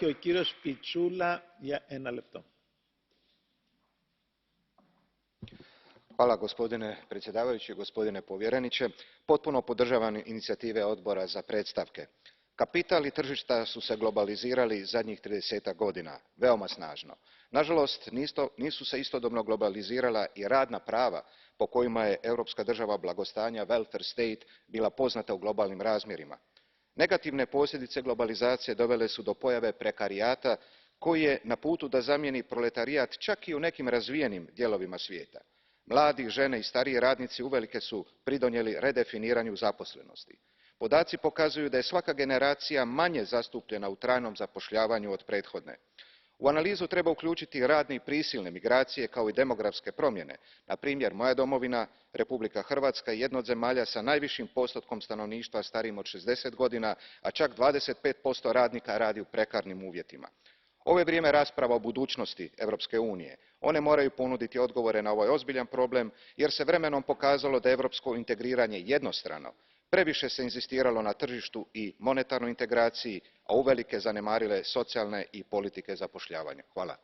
Ο κύριος Πιτσούλα για 1 λεπτό. Hvala gospodine predsjedavajući, gospodine povjereniče. Potpuno podržavam inicijative Odbora za predstavke. Kapital i tržišta su se globalizirali zadnjih 30-ak godina, veoma snažno. Nažalost, nisu se istodobno globalizirala i radna prava po kojima je europska država blagostanja welfare state bila poznata u globalnim razmjerima. Negativne posljedice globalizacije dovele su do pojave prekarijata koji je na putu da zamijeni proletarijat čak i u nekim razvijenim dijelovima svijeta. Mladi, žene i stariji radnici uvelike su pridonijeli redefiniranju zaposlenosti. Podaci pokazuju da je svaka generacija manje zastupljena u trajnom zapošljavanju od prethodne. U analizu treba uključiti radne i prisilne migracije kao i demografske promjene. Na primjer, moja domovina, Republika Hrvatska, je jedna od zemalja s najvišim postotkom stanovništva starijim od 60 godina, a čak 25% radnika radi u prekarnim uvjetima. Ovo je vrijeme rasprava o budućnosti Europske unije. One moraju ponuditi odgovore na ovaj ozbiljan problem, jer se vremenom pokazalo da je europsko integriranje jednostrano. Previše se inzistiralo na tržištu i monetarnoj integraciji, a uvelike zanemarile socijalne i politike zapošljavanja. Hvala.